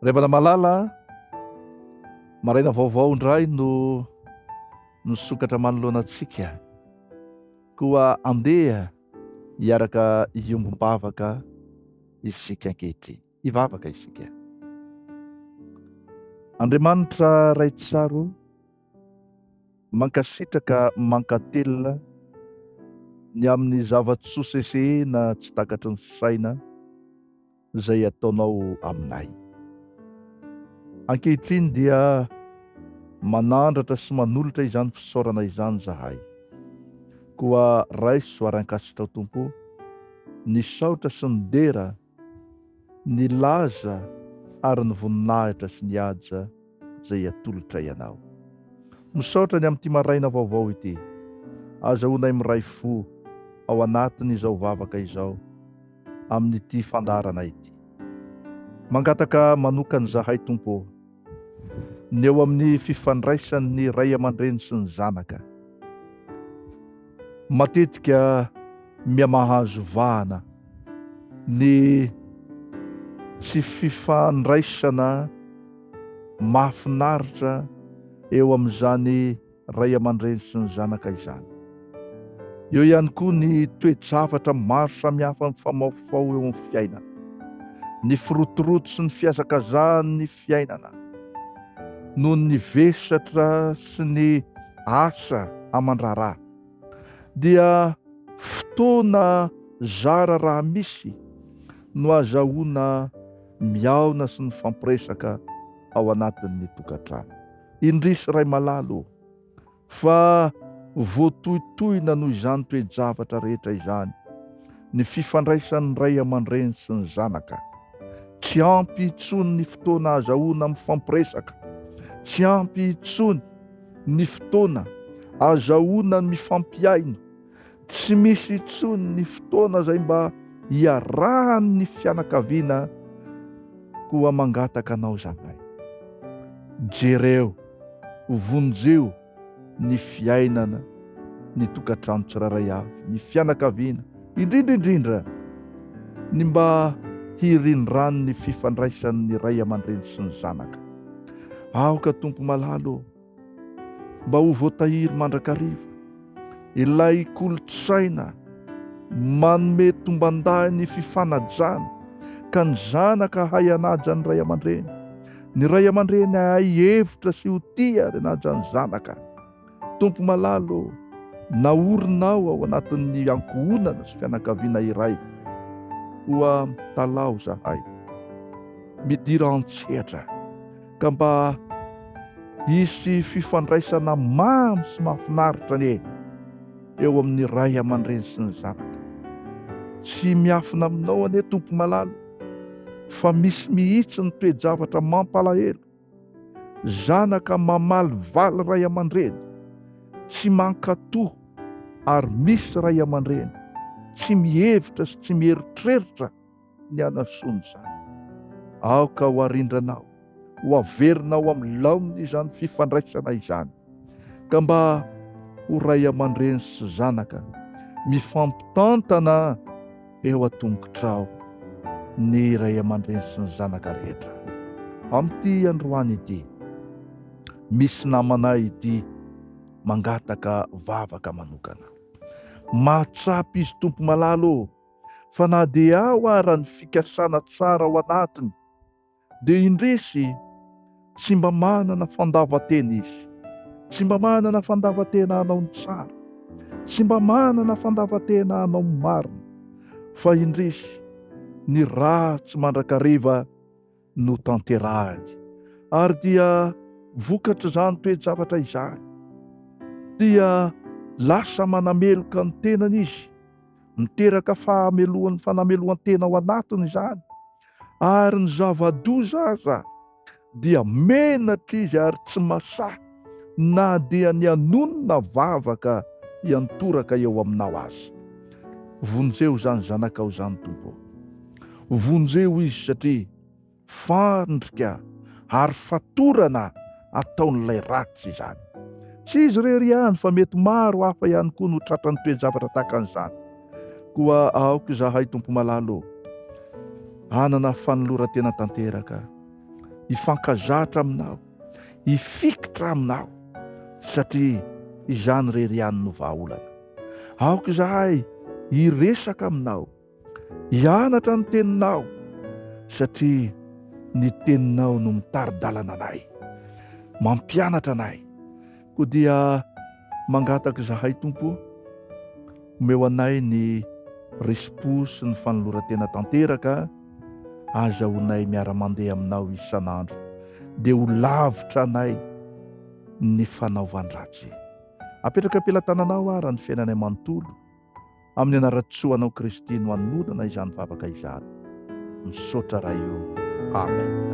Revana malala, maraina vaovao indray no nisokatra manoloana antsika. Koa andeha hiaraka iombom-bavaka isika ankehitriny. Hivavaka isika. Andriamanitra ray tsaro, mankasitraka mankatelina ny amin'ny zava-tsoa tsy takatry ny saina izay ataonao aminay. Ankehitriny dia manandratra sy manolotra izany fisaorana izany zahay. Koa raiso ary ankasitrao Tompo, ny saotra sy ny dera, ny laza ary ny voninahitra sy ny haja izay atolotra ianao. Misaotra ny amin'ity maraina vaovao ity, azahoanay miray fo ao anatin'izao vavaka izao, amin'ity fandarana ity. Mangataka manokany zahay Tompo, ny eo amin'ny fifandraisan'ny ray aman-dreny sy ny zanaka. Matetika miamahazo vahana ny tsy fifandraisana mahafinaritra eo amin'izany ray aman-dreny sy ny zanaka izany. Eo ihany koa ny toe-javatra maro samihafa mifamaofao eo amin'ny fiainana, ny firotoroto sy ny fiazakazahany fiainana, noho ny vesatra sy ny asa aman-draharaha, dia fotoana zara raha misy no azahoana miaona sy ny fampiresaka ao anatin'ny tokantrano. Indrisy ray malalo, fa voatohitohina noho izany toe-javatra rehetra izany, ny fifandraisan'ny ray aman-dreny sy ny zanaka. Tsy ampy intsony ny fotoana azahoana mifampiresaka, tsy ampy intsony ny fotoana azahoana mifampiaino, tsy misy intsony ny fotoana izay mba hiarahan'ny fianakaviana. Koa mangataka anao zahay, jereo, vonjeo ny fiainana, ny tokantrano tsiraray avy, ny fianakaviana, indrindraindrindra ny mba hirindrany ny fifandraisan'ny ray aman-dreny sy ny zanaka. Aoka Tompo malalo, mba ho voatahiry mandrakariva ilay kolotsaina manome tomban-dahy ny fifanajana, ka ny zanaka hay hanaja ny ray aman-dreny, ny ray aman-dreny hay hevitra sy ho tia ary hanaja ny zanaka. Tompo malalo, naorinao ao anatin'ny ankohonana sy fianakaviana iray. Koa talao zahay, midira antsehatra, ka mba hisy fifandraisana mamy sy mahafinaritra ny eo amin'ny ray aman-dreny sy ny zanaka. Tsy miafina aminao anie Tompo malalo, fa misy mihitsy ny toe-javatra mampalahelo. Zanaka mamaly valy ray aman-dreny, tsy mankatoho, ary misy ray aman-dreny tsy mihevitra sy tsy mieritreritra ny anasony zany. Aoka ho arindranao, ho averinao amin'ny laoniny izany fifandraisana izany, ka mba ho ray aman-dreny sy zanaka mifampitantana eo an-tongotrao ny ray aman-dreny sy ny zanaka rehetra. Amin'ity androany ity, misy namanay ity mangataka vavaka manokana. Mahatsapy izy Tompo malalo, fa na dia ao ara ny fikasana tsara ao anatiny, dia indrisy tsy mba manana fandavan-tena izy, tsy mba manana fandavan-tena hanao ny tsara, tsy mba manana fandavan-tena hanao ny marina, fa indrisy ny ratsy mandrakariva no tanterahany. Ary dia vokatra izany toe-javatra izany dia lasa manameloka ny tenany izy, miteraka fahamelohan'ny fanamelohan-tena ao anatiny izany, ary ny zava-doza aza dia menatra izy ary tsy masahy, na dia ny anonona vavaka hiantoraka eo aminao azy. Vonjeo zany zanakao zany Tompo, vonjeo izy satria fandrika ary fatorana ataon'ilay ratsy izany. Tsy izy rery ihany, fa mety maro hafa ihany koa no tratran'ny toe-javatra tahaka an'izany. Koa aoka zahay Tompo malalo, hanana fanolora-tena tanteraka hifankazatra aminao, hifikitra aminao, satria izany reriany no vahaolana. Aoka izahay hiresaka aminao, hianatra ny teninao, satria ny teninao no mitari-dalana anay, mampianatra anay. Koa dia mangataka izahay Tompo, omeo anay ny respo sy ny fanoloran-tena tanteraka, azahoanay miara-mandeha aminao isan'andro, dia ho lavitra anay ny fanaovan-dratsy. Apetraka am-pelantananao ary ny fiainanay manontolo, amin'ny anaran-tsoanao Kristy no hanodana izany vavaka izany. Misaotra raha io. Amen.